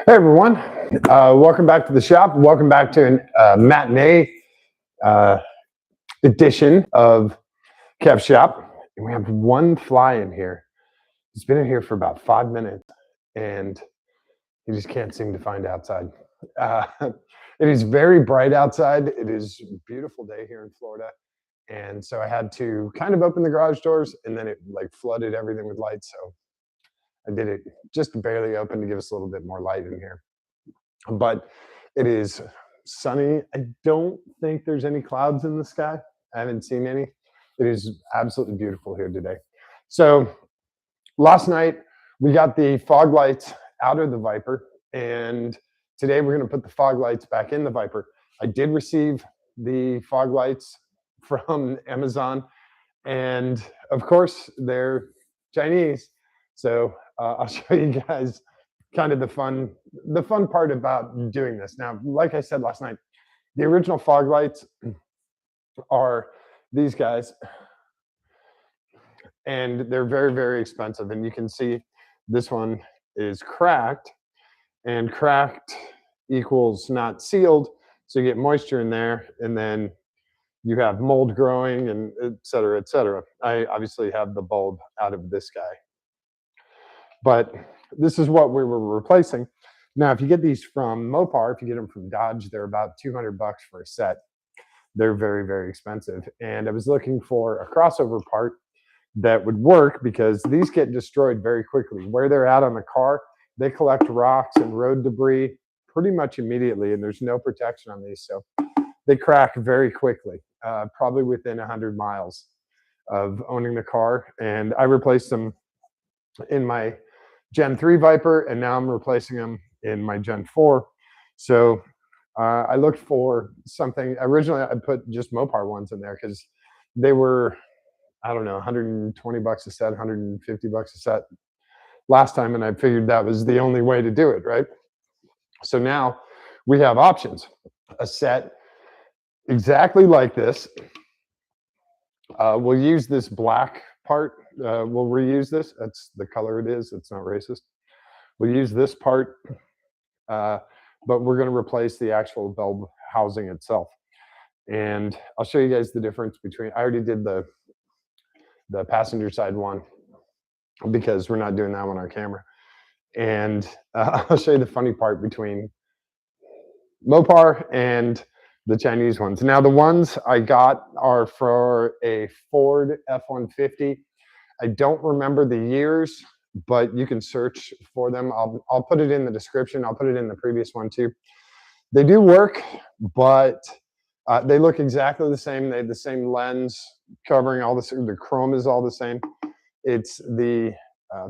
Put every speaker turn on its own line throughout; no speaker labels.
Hey everyone, welcome back to the shop. Welcome back to a matinee uh, edition of Kev Shop. And we have one fly in here. He's been in here for about 5 minutes and he just can't seem to find outside. Uh, it is very bright outside. It is a beautiful day here in Florida. And so I had to kind of open the garage doors and then it like flooded everything with light. So I did it just barely open to give us a little bit more light in here. But it is sunny. I don't think there's any clouds in the sky. I haven't seen any. It is absolutely beautiful here today. So last night we got the fog lights out of the Viper, and today we're going to put the fog lights back in the Viper. I did receive the fog lights from Amazon, and of course they're Chinese. So I'll show you guys kind of the fun part about doing this. Now, like I said last night, the original fog lights are these guys, and they're very, very expensive. And you can see this one is cracked, and cracked equals not sealed. So you get moisture in there, and then you have mold growing, and et cetera, et cetera. I obviously have the bulb out of this guy, but this is what we were replacing. Now, if you get these from Mopar, if you get them from Dodge, they're about $200 for a set. They're very, very expensive. And I was looking for a crossover part that would work because these get destroyed very quickly. Where they're at on the car, they collect rocks and road debris pretty much immediately, and there's no protection on these. So they crack very quickly, probably within 100 miles of owning the car. And I replaced them in my Gen 3 Viper, and now I'm replacing them in my Gen 4. So I looked for something. Originally, I put just Mopar ones in there because they were, I don't know, 120 bucks a set, 150 bucks a set last time, and I figured that was the only way to do it, right? So now we have options. A set exactly like this. We'll use this black part. We'll reuse this. That's the color it is. It's not racist. We'll use this part, but we're going to replace the actual bulb housing itself. And I'll show you guys the difference between. I already did the passenger side one because we're not doing that one on camera. And I'll show you the funny part between Mopar and the Chinese ones. Now, the ones I got are for a Ford F-150. I don't remember the years, but you can search for them. I'll put it in the description. I'll put it in the previous one too. They do work, but they look exactly the same. They have the same lens covering all this. The chrome is all the same. It's the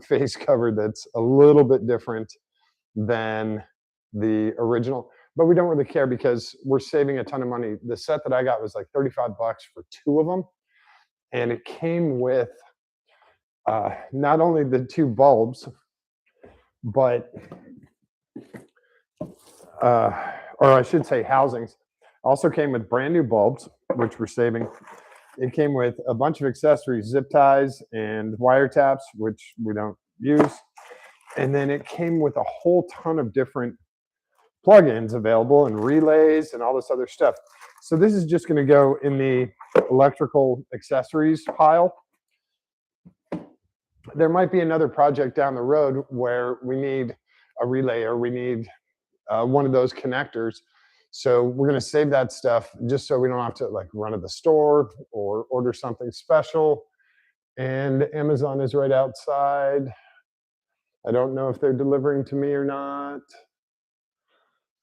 face cover that's a little bit different than the original. But we don't really care because we're saving a ton of money. The set that I got was like 35 bucks for two of them. And it came with not only the two bulbs, but, or I should say housings. Also came with brand new bulbs, which we're saving. It came with a bunch of accessories, zip ties and wiretaps, which we don't use. And then it came with a whole ton of different plugins available and relays and all this other stuff. So this is just going to go in the electrical accessories pile. There might be another project down the road where we need a relay or we need one of those connectors. So we're going to save that stuff just so we don't have to like run to the store or order something special. And Amazon is right outside. I don't know if they're delivering to me or not.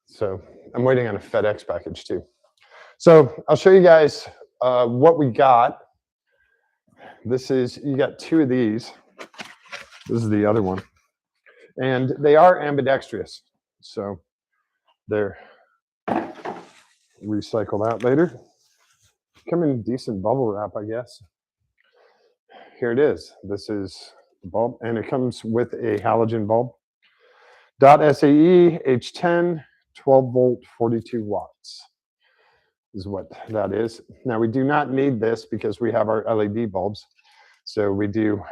So I'm waiting on a FedEx package too. So I'll show you guys what we got. This is, you got two of these. This is the other one. And they are ambidextrous. So they're recycle that later. Come in decent bubble wrap, I guess. Here it is. This is the bulb, and it comes with a halogen bulb. Dot SAE H10, 12 volt, 42 watts is what that is. Now we do not need this because we have our LED bulbs. So we do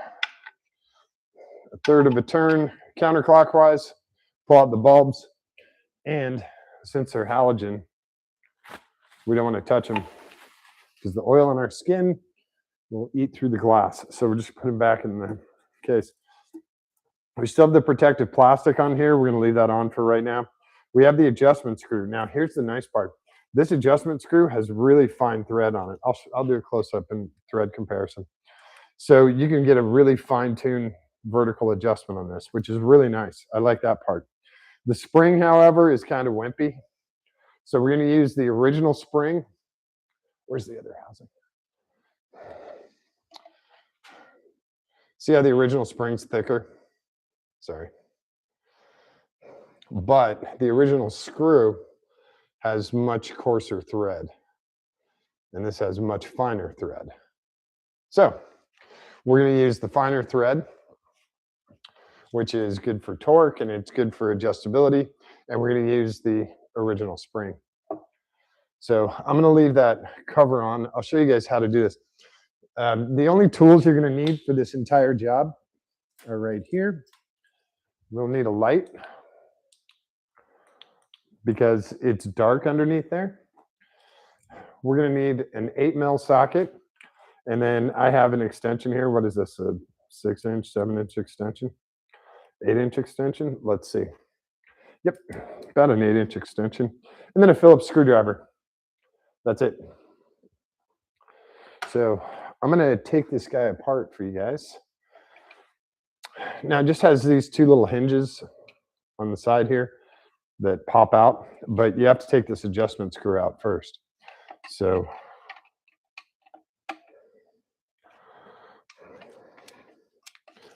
a third of a turn counterclockwise, pull out the bulbs, and since they're halogen, we don't want to touch them because the oil on our skin will eat through the glass. So we're just putting them back in the case. We still have the protective plastic on here. We're going to leave that on for right now. We have the adjustment screw. Now, here's the nice part. This adjustment screw has really fine thread on it. I'll do a close-up and thread comparison. So you can get a really fine-tuned vertical adjustment on this, which is really nice. I like that part. The spring, however, is kind of wimpy. So we're going to use the original spring. Where's the other housing? See how the original spring's thicker? Sorry. But the original screw has much coarser thread. And this has much finer thread. So we're going to use the finer thread, which is good for torque and it's good for adjustability. And we're going to use the original spring. So I'm going to leave that cover on. I'll show you guys how to do this. The only tools you're going to need for this entire job are right here. We'll need a light because it's dark underneath there. We're going to need an 8mm socket. And then I have an extension here. What is this? A 6-inch, 7-inch extension? 8-inch extension? Let's see. Yep, about an 8-inch extension. And then a Phillips screwdriver. That's it. So I'm going to take this guy apart for you guys. Now it just has these two little hinges on the side here that pop out, but you have to take this adjustment screw out first. So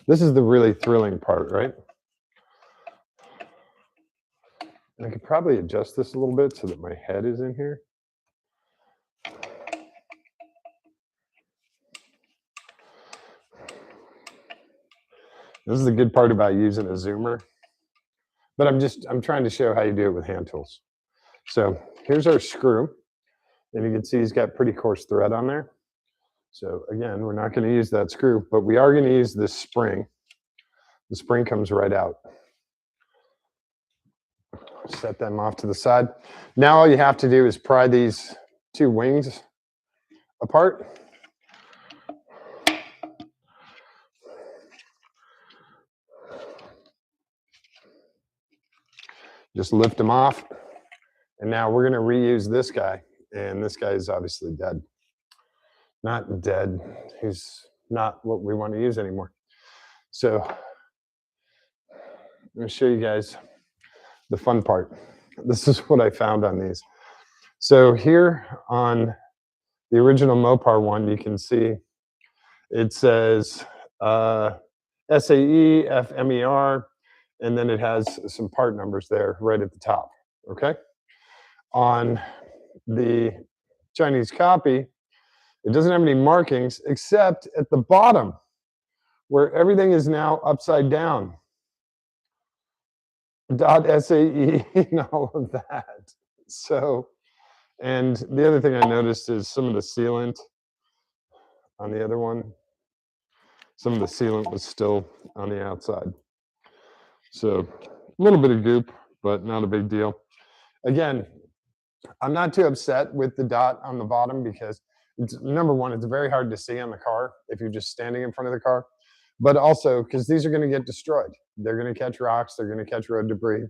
this is the really thrilling part, right? And I could probably adjust this a little bit so that my head is in here. This is the good part about using a zoomer. But I'm trying to show how you do it with hand tools. So here's our screw. And you can see he's got pretty coarse thread on there. So again, we're not going to use that screw, but we are going to use this spring. The spring comes right out. Set them off to the side. Now all you have to do is pry these two wings apart. Just lift them off. And now we're going to reuse this guy. And this guy is obviously dead. Not dead. He's not what we want to use anymore. So I'm going to show you guys the fun part. This is what I found on these. So here on the original Mopar one, you can see it says SAE, FMER, and then it has some part numbers there right at the top, okay? On the Chinese copy, it doesn't have any markings except at the bottom where everything is now upside down. .SAE and all of that. So, and the other thing I noticed is some of the sealant on the other one. Some of the sealant was still on the outside. So a little bit of goop, but not a big deal. Again, I'm not too upset with the dot on the bottom because it's, number one, it's very hard to see on the car if you're just standing in front of the car, but also because these are going to get destroyed. They're going to catch rocks, they're going to catch road debris.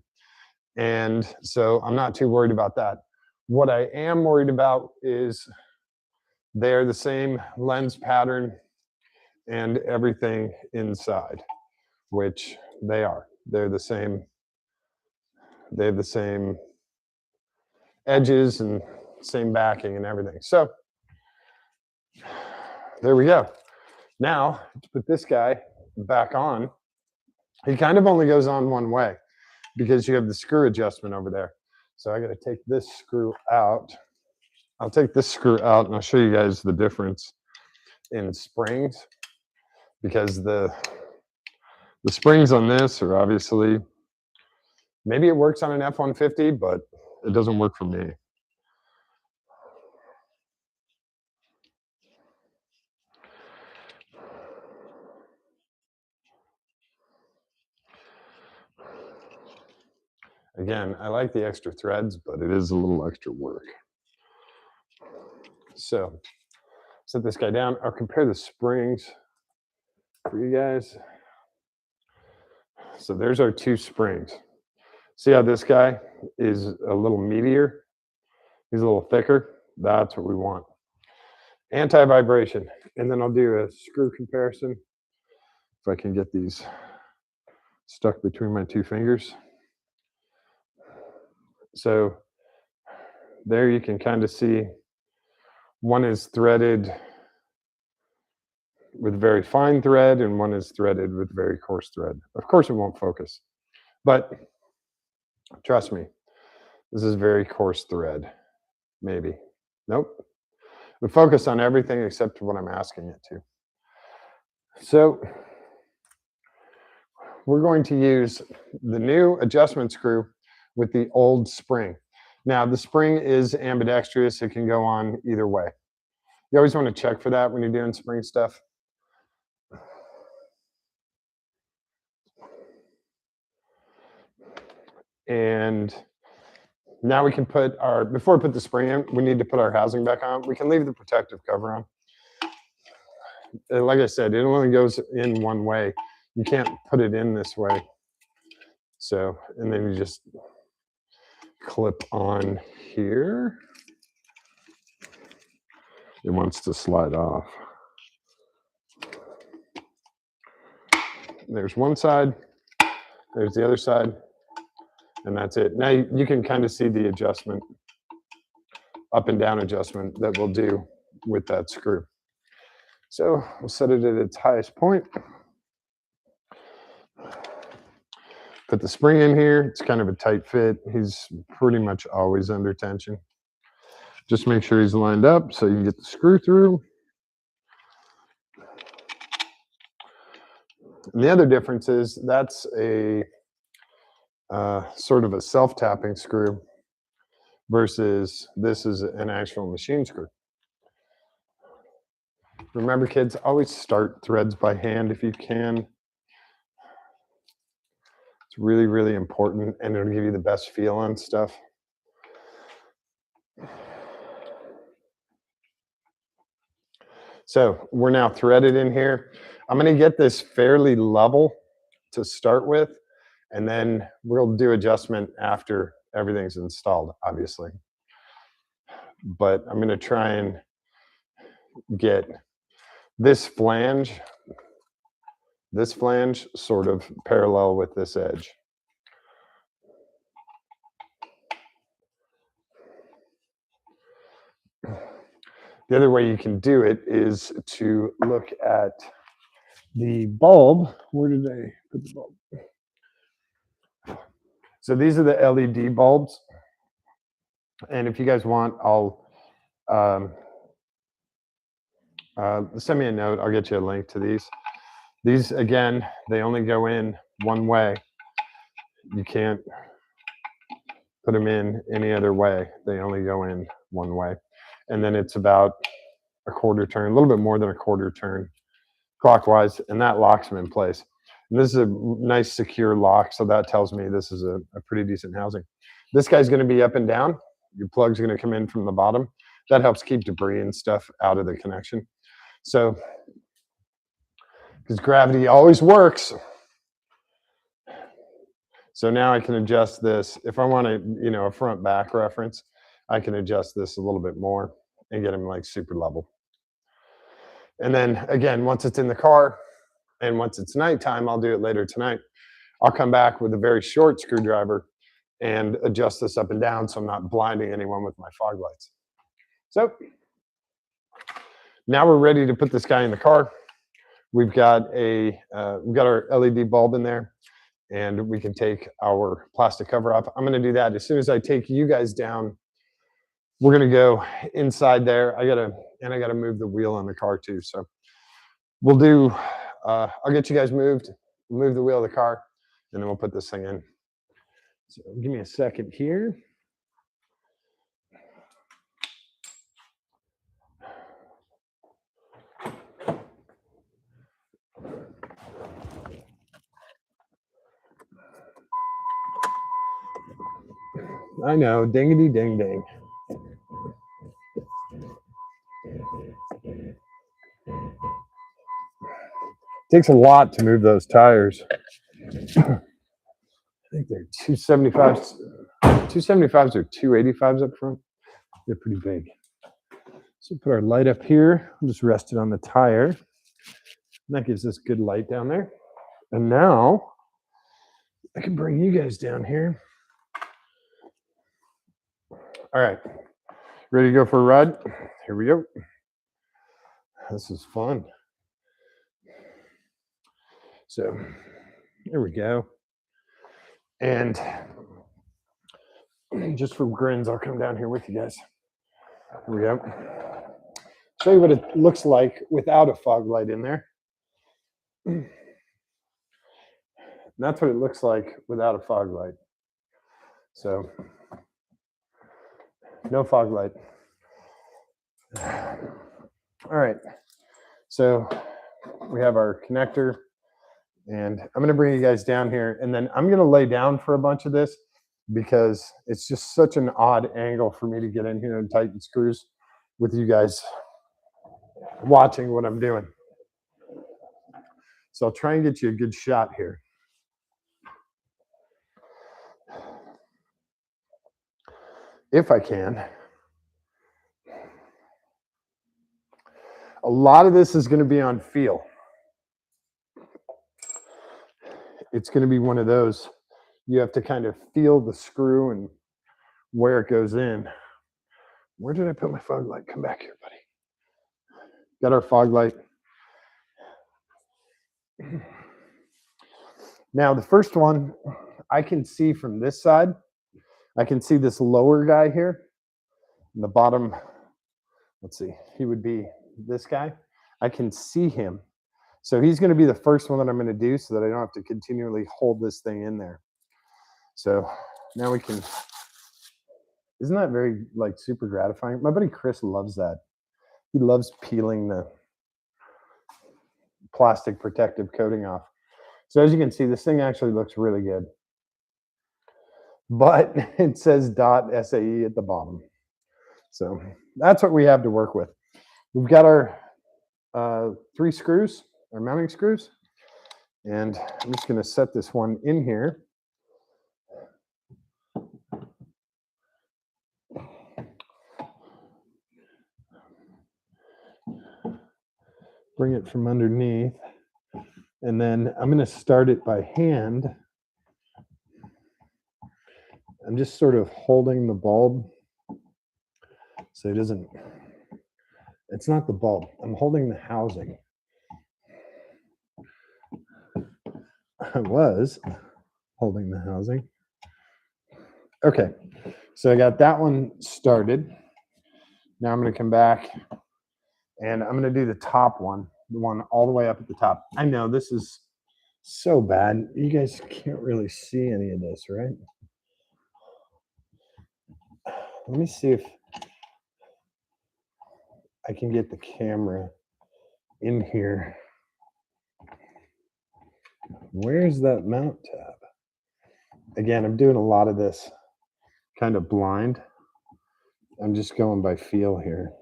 And so I'm not too worried about that. What I am worried about is they're the same lens pattern and everything inside, which they are. They're the same. They have the same edges and same backing and everything. So there we go. Now to put this guy back on, he kind of only goes on one way because you have the screw adjustment over there. So I got to take this screw out. I'll take this screw out and I'll show you guys the difference in springs because the springs on this are obviously, maybe it works on an F-150, but it doesn't work for me. Again, I like the extra threads, but it is a little extra work. So set this guy down. I'll compare the springs for you guys. So there's our two springs. See how this guy is a little meatier? He's a little thicker. That's what we want. Anti-vibration. And then I'll do a screw comparison. If I can get these stuck between my two fingers. So there you can kind of see one is threaded with very fine thread and one is threaded with very coarse thread. Of course it won't focus, but trust me, this is very coarse thread. Maybe. Nope. We focus on everything except what I'm asking it to. So we're going to use the new adjustment screw with the old spring. Now the spring is ambidextrous. It can go on either way. You always want to check for that when you're doing spring stuff. And now we can put our, before we put the spring in, we need to put our housing back on. We can leave the protective cover on. Like I said, it only goes in one way. You can't put it in this way. So, and then you just clip on here. It wants to slide off. There's one side, there's the other side, and that's it. Now you can kind of see the adjustment, up and down adjustment that we'll do with that screw. So we'll set it at its highest point. Put the spring in here. It's kind of a tight fit. He's pretty much always under tension. Just make sure he's lined up so you can get the screw through. And the other difference is that's a sort of a self-tapping screw versus this is an actual machine screw. Remember, kids, always start threads by hand if you can. It's really, really important, and it'll give you the best feel on stuff. So we're now threaded in here. I'm going to get this fairly level to start with, and then we'll do adjustment after everything's installed, obviously. But I'm going to try and get this flange sort of parallel with this edge. The other way you can do it is to look at the bulb. Where did I put the bulb? So these are the LED bulbs. And if you guys want, I'll send me a note. I'll get you a link to these. These, again, they only go in one way. You can't put them in any other way. They only go in one way. And then it's about a quarter turn, a little bit more than a quarter turn clockwise, and that locks them in place. And this is a nice secure lock, so that tells me this is a pretty decent housing. This guy's going to be up and down. Your plug's going to come in from the bottom. That helps keep debris and stuff out of the connection. So, because gravity always works. So now I can adjust this. If I want a front back reference, I can adjust this a little bit more and get him like super level. And then again, once it's in the car and once it's nighttime, I'll do it later tonight. I'll come back with a very short screwdriver and adjust this up and down so I'm not blinding anyone with my fog lights. So now we're ready to put this guy in the car. We've got our LED bulb in there, and we can take our plastic cover off. I'm going to do that as soon as I take you guys down. We're going to go inside there. I gotta move the wheel on the car too. So we'll do. I'll get you guys move the wheel of the car, and then we'll put this thing in. So give me a second here. I know, dingity ding ding. Takes a lot to move those tires. I think they're 275s. 275s or 285s up front. They're pretty big. So put our light up here. I'll just rest it on the tire. And that gives us good light down there. And now I can bring you guys down here. All right. Ready to go for a ride? Here we go. This is fun. So there we go. And just for grins, I'll come down here with you guys. Here we go. Show you what it looks like without a fog light in there. And that's what it looks like without a fog light. So no fog light. All right. So we have our connector, and I'm going to bring you guys down here, and then I'm going to lay down for a bunch of this because it's just such an odd angle for me to get in here and tighten screws with you guys watching what I'm doing. So I'll try and get you a good shot here. If I can. A lot of this is going to be on feel. It's going to be one of those, you have to kind of feel the screw and where it goes in. Where did I put my fog light? Come back here, buddy. Got our fog light. Now, the first one, I can see from this side. I can see this lower guy here. And the bottom, let's see, he would be this guy. I can see him. So he's going to be the first one that I'm going to do so that I don't have to continually hold this thing in there. So now we can, isn't that very like super gratifying? My buddy Chris loves that. He loves peeling the plastic protective coating off. So as you can see, this thing actually looks really good. But it says .SAE at the bottom. So that's what we have to work with. We've got our 3 screws, our mounting screws. And I'm just going to set this one in here. Bring it from underneath. And then I'm going to start it by hand. I'm just sort of holding the bulb so it doesn't, it's not the bulb. I'm holding the housing. I was holding the housing. Okay, so I got that one started. Now I'm going to come back and I'm going to do the top one, the one all the way up at the top. I know this is so bad. You guys can't really see any of this, right? Let me see if I can get the camera in here. Where's that mount tab? Again, I'm doing a lot of this kind of blind. I'm just going by feel here.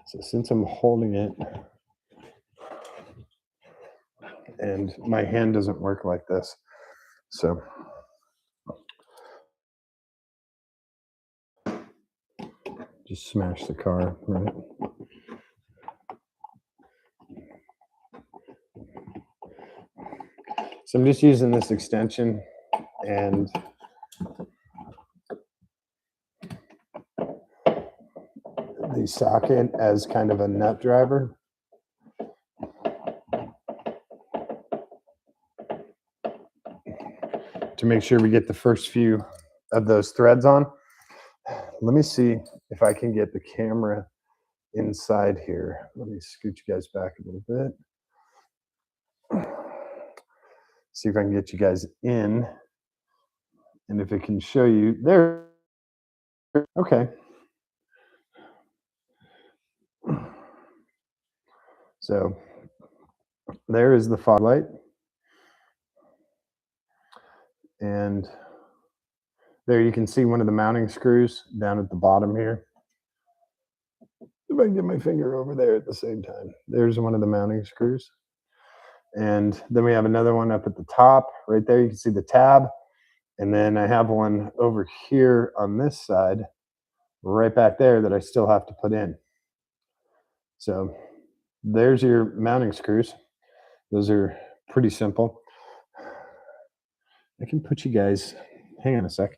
So since I'm holding it, and my hand doesn't work like this, so just smash the car, right? So I'm just using this extension and the socket as kind of a nut driver. To make sure we get the first few of those threads on. Let me see if I can get the camera inside here. Let me scoot you guys back a little bit. See if I can get you guys in. And if it can show you there. Okay. So there is the fog light. And there you can see one of the mounting screws down at the bottom here. If I can get my finger over there at the same time. There's one of the mounting screws. And then we have another one up at the top. Right there you can see the tab. And then I have one over here on this side, right back there, that I still have to put in. So there's your mounting screws. Those are pretty simple. I can put you guys, hang on a sec.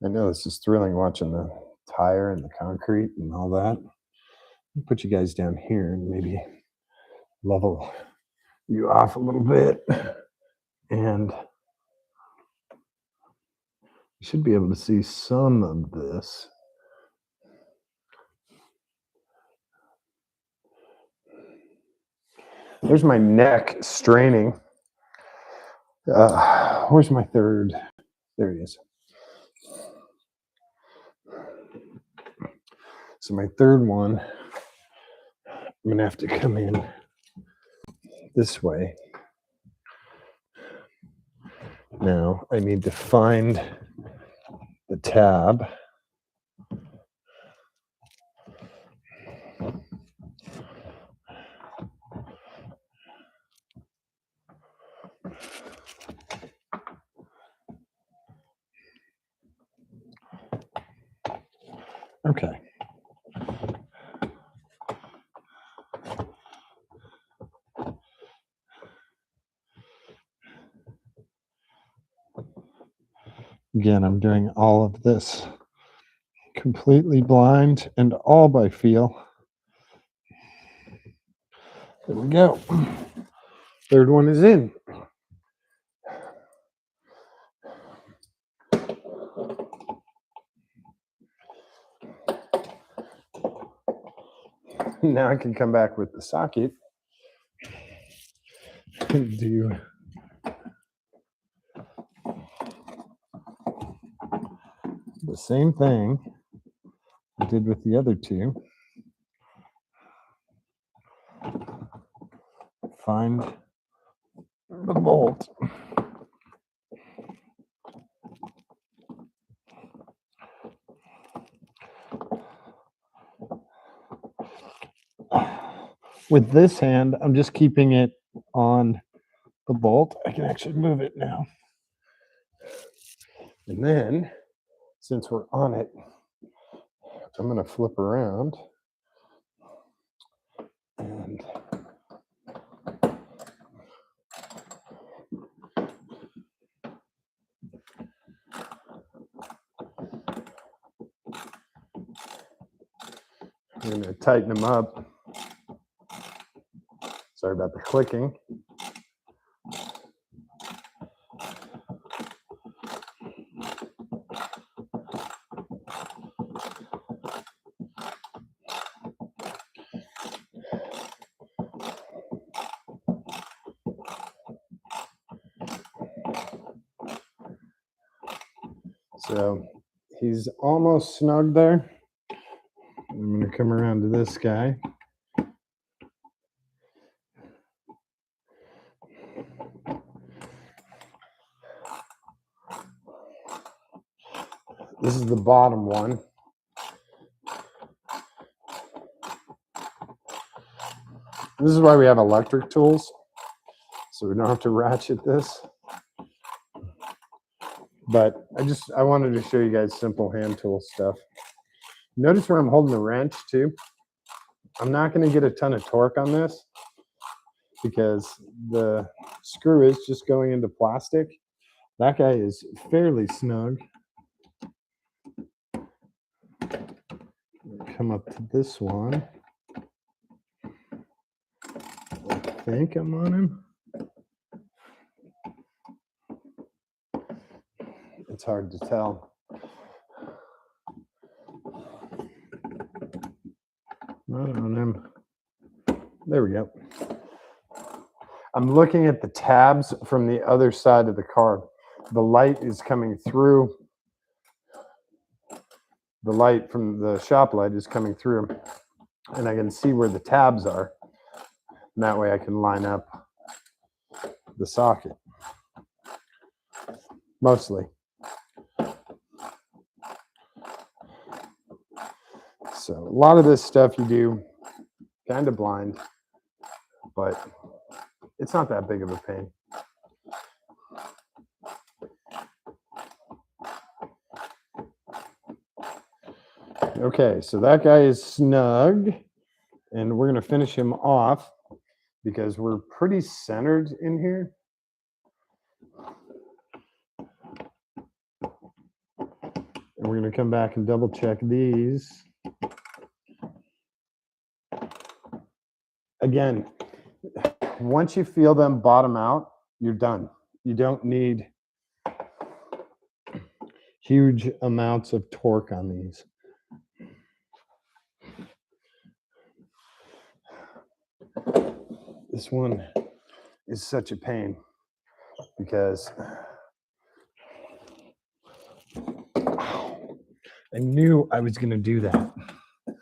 I know this is thrilling watching the tire and the concrete and all that. I'll put you guys down here and maybe level you off a little bit. And you should be able to see some of this. There's my neck straining. Where's my third? There he is. So my third one, I'm gonna have to come in this way. Now I need to find the tab. Okay. Again, I'm doing all of this completely blind and all by feel. There we go. Third one is in. Now I can come back with the socket and do the same thing I did with the other two. Find the bolt. With this hand, I'm just keeping it on the bolt. I can actually move it now. And then, since we're on it, I'm going to flip around and I'm going to tighten them up. Sorry about the clicking. So he's almost snug there. I'm going to come around to this guy. This is the bottom one. This is why we have electric tools, so we don't have to ratchet this. But I wanted to show you guys simple hand tool stuff. Notice where I'm holding the wrench too. I'm not going to get a ton of torque on this because the screw is just going into plastic. That guy is fairly snug. Come up to this one. I think I'm on him. It's hard to tell. Not on him. There we go. I'm looking at the tabs from the other side of the car. The light is coming through. The light from the shop light is coming through, and I can see where the tabs are. And that way I can line up the socket, mostly. So a lot of this stuff you do kind of blind, but it's not that big of a pain. Okay, so that guy is snug, and we're going to finish him off because we're pretty centered in here. And we're going to come back and double check these. Again, once you feel them bottom out, you're done. You don't need huge amounts of torque on these. This one is such a pain because I knew I was going to do that. I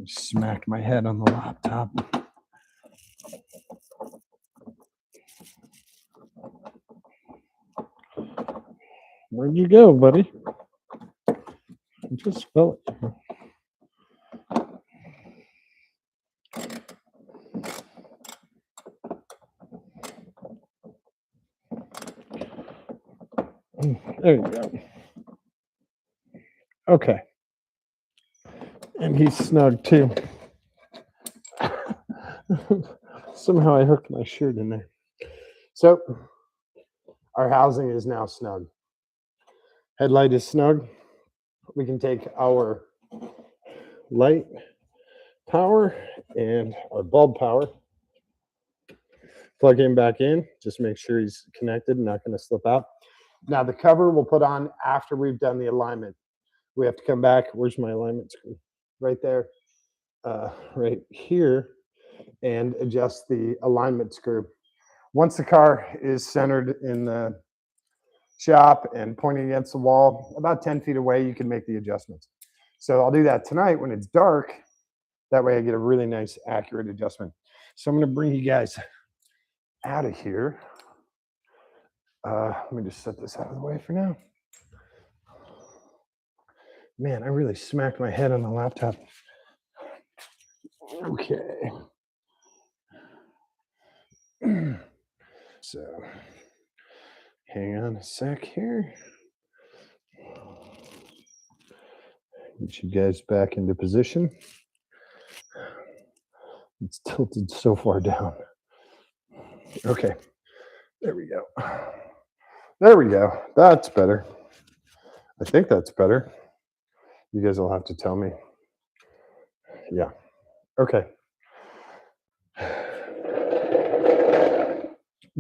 smacked my head on the laptop. Where'd you go, buddy? I just felt it. There you go. Okay. And he's snug too. Somehow I hooked my shirt in there. So our housing is now snug. Headlight is snug. We can take our light power and our bulb power, plug him back in, just make sure he's connected and not going to slip out. Now the cover we'll put on after we've done the alignment. We have to come back. Where's my alignment screw? Right there, right here, and adjust the alignment screw. Once the car is centered in the shop and pointing against the wall, about 10 feet away, you can make the adjustments. So I'll do that tonight when it's dark. That way I get a really nice, accurate adjustment. So I'm going to bring you guys out of here. Let me just set this out of the way for now. Man, I really smacked my head on the laptop. Okay. So hang on a sec here. Get you guys back into position. It's tilted so far down. Okay, there we go. There we go. That's better. I think that's better. You guys will have to tell me. Yeah. Okay.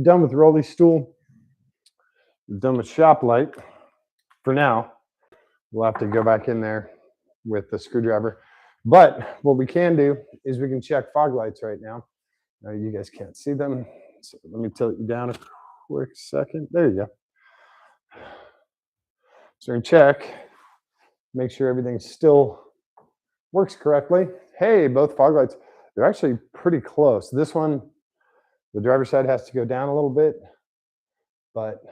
Done with rolly stool. Done with shop light for now. We'll have to go back in there with the screwdriver. But what we can do is we can check fog lights right now. Now you guys can't see them. So let me tilt you down a quick second. There you go. So we're going to check, make sure everything still works correctly. Hey, both fog lights, they're actually pretty close. This one, the driver's side has to go down a little bit, but,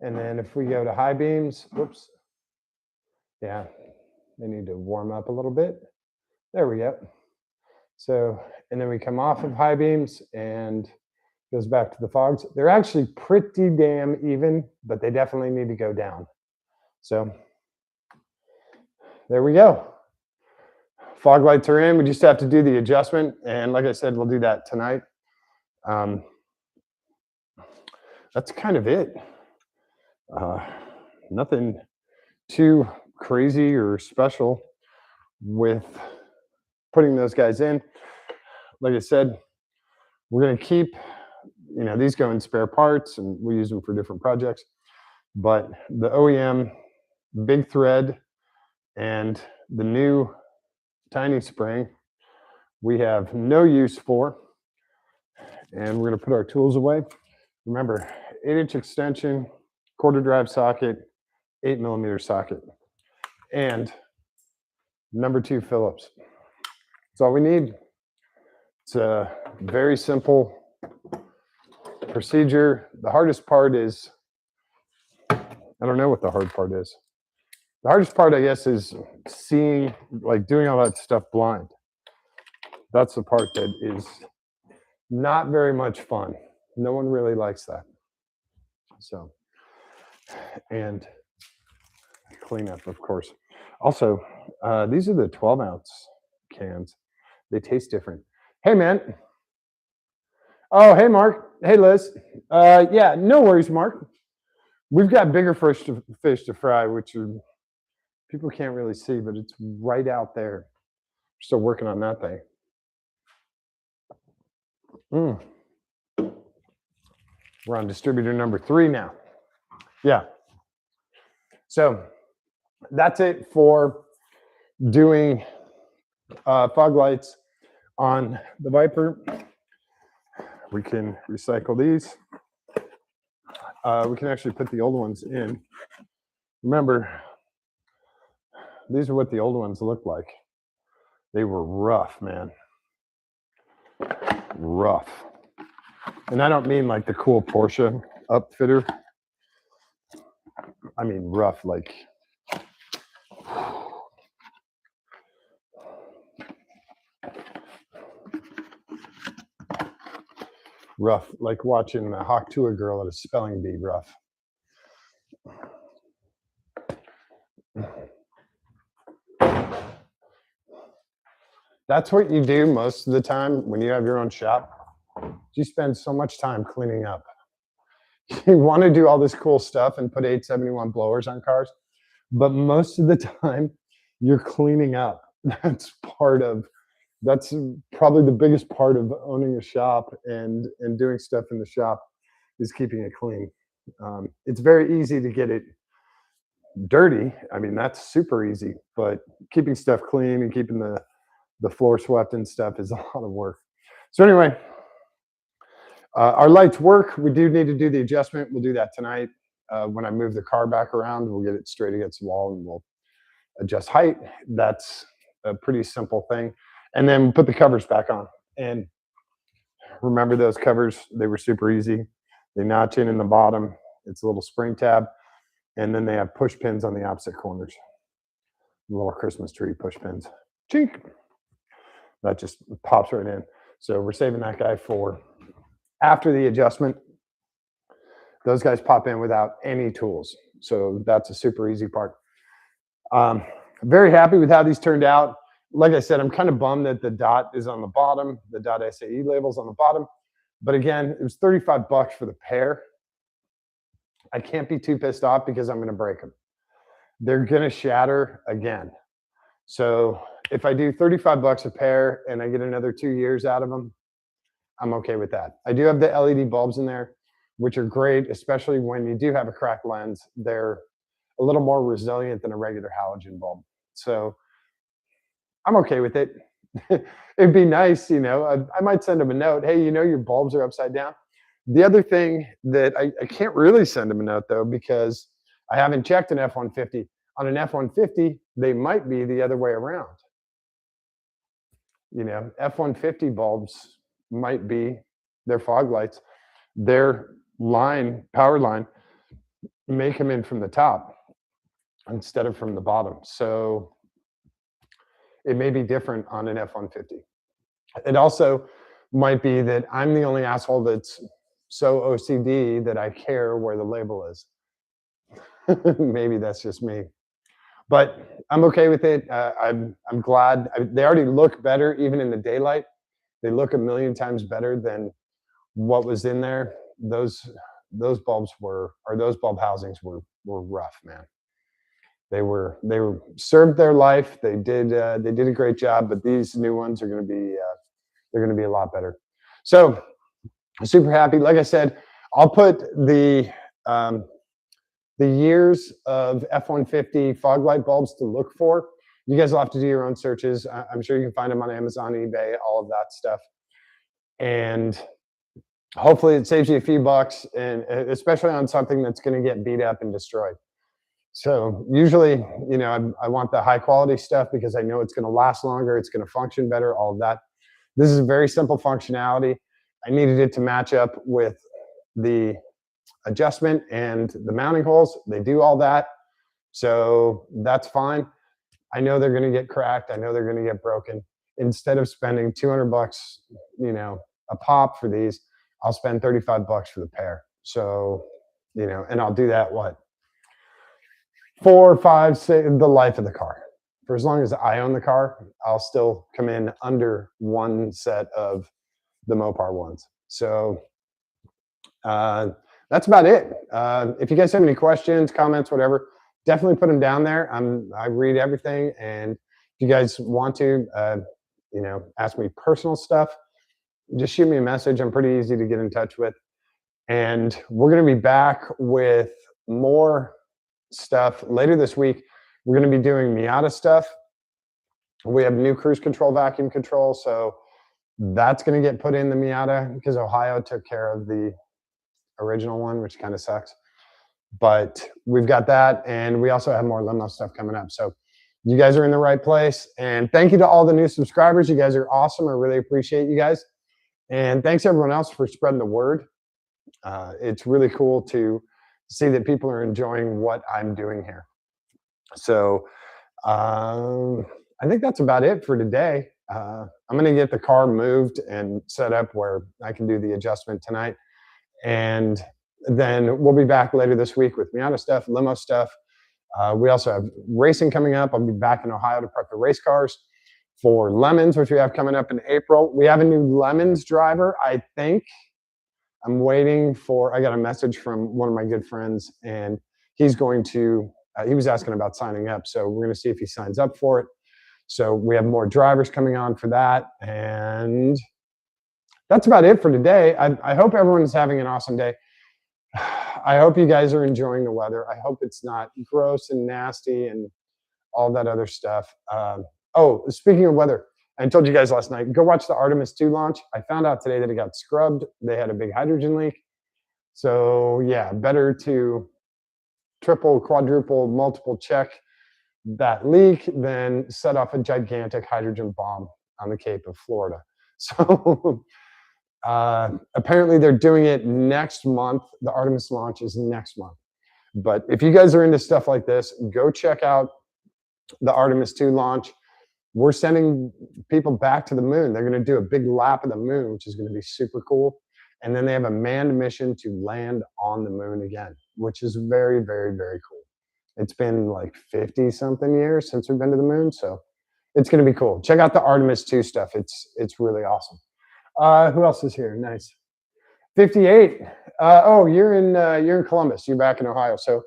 and then if we go to high beams, whoops, yeah, they need to warm up a little bit. There we go. So, and then we come off of high beams and goes back to the fogs. They're actually pretty damn even, but they definitely need to go down. So there we go. Fog lights are in. We just have to do the adjustment. And like I said, we'll do that tonight. That's kind of it. Nothing too crazy or special with putting those guys in. Like I said, we're going to keep, you know, these go in spare parts and we use them for different projects. But the OEM big thread and the new tiny spring we have no use for, and we're going to put our tools away. Remember, 8-inch extension, quarter drive socket, 8mm socket, and number 2 Phillips. That's all we need. It's a very simple procedure. The hardest part is, I don't know what the hard part is. The hardest part, I guess, is seeing, like doing all that stuff blind. That's the part that is not very much fun. No one really likes that. So, and cleanup, of course. Also, these are the 12-ounce cans. They taste different. Hey, man. Oh, hey, Mark. Hey, Liz. Yeah, no worries, Mark. We've got bigger fish to fry, which are, people can't really see, but it's right out there. We're still working on that thing. We're on distributor number 3 now. Yeah. So that's it for doing fog lights on the Viper. We can recycle these. We can actually put the old ones in. Remember, these are what the old ones looked like. They were rough, man. Rough. And I don't mean like the cool Porsche upfitter. I mean rough, like rough, like watching the Hawk Tuah girl at a spelling bee rough. That's what you do most of the time when you have your own shop. You spend so much time cleaning up. You want to do all this cool stuff and put 871 blowers on cars, but most of the time you're cleaning up. That's probably the biggest part of owning a shop and doing stuff in the shop is keeping it clean. It's very easy to get it dirty. I mean, that's super easy, but keeping stuff clean and keeping the floor swept and stuff is a lot of work. So anyway, our lights work. We do need to do the adjustment. We'll do that tonight. When I move the car back around, we'll get it straight against the wall and we'll adjust height. That's a pretty simple thing. And then put the covers back on. And remember those covers, they were super easy. They notch in the bottom. It's a little spring tab. And then they have push pins on the opposite corners. Little Christmas tree push pins. Chink. That just pops right in. So we're saving that guy for after the adjustment. Those guys pop in without any tools. So that's a super easy part. Very happy with how these turned out. Like I said, I'm kind of bummed that the dot is on the bottom. The dot SAE label's on the bottom. But again, it was $35 for the pair. I can't be too pissed off because I'm going to break them. They're going to shatter again. So if I do $35 a pair and I get another 2 years out of them, I'm okay with that. I do have the LED bulbs in there, which are great, especially when you do have a cracked lens. They're a little more resilient than a regular halogen bulb. So I'm okay with it. It'd be nice, you know, I might send them a note. Hey, you know, your bulbs are upside down. The other thing that I can't really send them a note though, because I haven't checked an F-150. On an F-150, they might be the other way around. You know, F-150 bulbs might be their fog lights. Their line, power line, may come in from the top instead of from the bottom. So it may be different on an F-150. It also might be that I'm the only asshole that's so OCD that I care where the label is. Maybe that's just me. But I'm okay with it. I'm glad. They already look better even in the daylight. They look a million times better than what was in there. Those bulbs were, or those bulb housings were rough, man. They were served their life. They did a great job, but these new ones are going to be they're going to be a lot better. So super happy. Like I said, I'll put the years of F-150 fog light bulbs to look for. You guys will have to do your own searches. I'm sure you can find them on Amazon, eBay, all of that stuff. And hopefully it saves you a few bucks, and especially on something that's going to get beat up and destroyed. So usually, you know, I want the high quality stuff because I know it's going to last longer, it's going to function better, all of that. This is a very simple functionality. I needed it to match up with the adjustment and the mounting holes. They do all that. So that's fine. I know they're going to get cracked. I know they're going to get broken. Instead of spending 200 bucks, you know, a pop for these, I'll spend 35 bucks for the pair. So, you know, and I'll do that, what, 4 or 5, say, the life of the car. For as long as I own the car, I'll still come in under one set of the Mopar ones. So that's about it. If you guys have any questions, comments, whatever, definitely put them down there. I read everything, and if you guys want to, you know, ask me personal stuff, just shoot me a message. I'm pretty easy to get in touch with. And we're going to be back with more stuff later this week. We're going to be doing Miata stuff. We have new cruise control vacuum control, so that's going to get put in the Miata because Ohio took care of the original one, which kind of sucks. But we've got that, and we also have more limo stuff coming up. So you guys are in the right place. And thank you to all the new subscribers. You guys are awesome. I really appreciate you guys. And thanks everyone else for spreading the word. It's really cool to see that people are enjoying what I'm doing here. So I think that's about it for today. I'm going to get the car moved and set up where I can do the adjustment tonight. And then we'll be back later this week with Miata stuff, limo stuff. We also have racing coming up. I'll be back in Ohio to prep the race cars for Lemons, which we have coming up in April. We have a new Lemons driver, I think. I'm waiting for, I got a message from one of my good friends, and he's going to, he was asking about signing up. So we're going to see if he signs up for it. So we have more drivers coming on for that. And that's about it for today. I hope everyone's having an awesome day. I hope you guys are enjoying the weather. I hope it's not gross and nasty and all that other stuff. Oh, speaking of weather, I told you guys last night, go watch the Artemis 2 launch. I found out today that it got scrubbed. They had a big hydrogen leak. So yeah, better to triple, quadruple, multiple check that leak than set off a gigantic hydrogen bomb on the Cape of Florida. So apparently they're doing it next month. The Artemis launch is next month. But if you guys are into stuff like this, go check out the Artemis 2 launch. We're sending people back to the moon. They're going to do a big lap of the moon, which is going to be super cool. And then they have a manned mission to land on the moon again, which is very, very, very cool. It's been like 50-something years since we've been to the moon, so it's going to be cool. Check out the Artemis 2 stuff. It's really awesome. Who else is here? Nice. 58. Oh, you're in Columbus. You're back in Ohio. So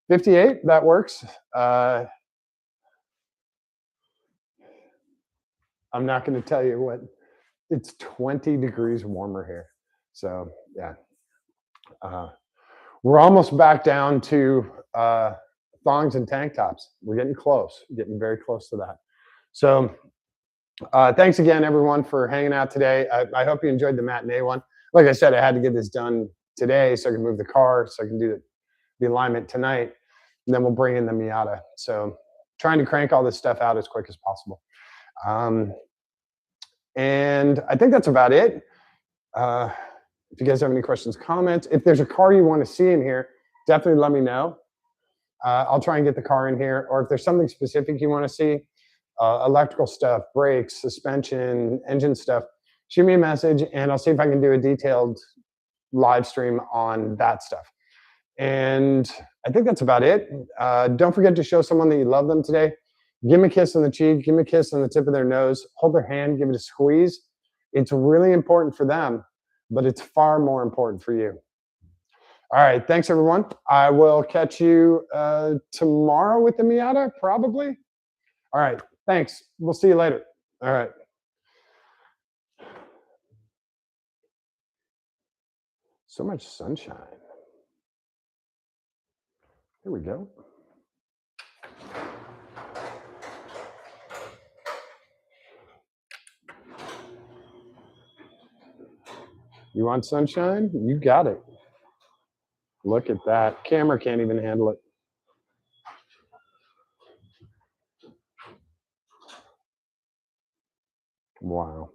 58, that works. I'm not going to tell you what. It's 20 degrees warmer here. So yeah, we're almost back down to thongs and tank tops. We're getting close, getting very close to that. So thanks again, everyone, for hanging out today. I hope you enjoyed the matinee one. Like I said, I had to get this done today so I can move the car, so I can do the alignment tonight, and then we'll bring in the Miata. So trying to crank all this stuff out as quick as possible. And I think that's about it. If you guys have any questions, comments, if there's a car you want to see in here, definitely let me know. I'll try and get the car in here. Or if there's something specific you want to see, electrical stuff, brakes, suspension, engine stuff, shoot me a message and I'll see if I can do a detailed live stream on that stuff. And I think that's about it. Don't forget to show someone that you love them today. Give them a kiss on the cheek, give them a kiss on the tip of their nose, hold their hand, give it a squeeze. It's really important for them, but it's far more important for you. All right, thanks everyone. I will catch you tomorrow with the Miata, probably. All right, thanks. We'll see you later. All right. So much sunshine. Here we go. You want sunshine? You got it. Look at that. Camera can't even handle it. Wow.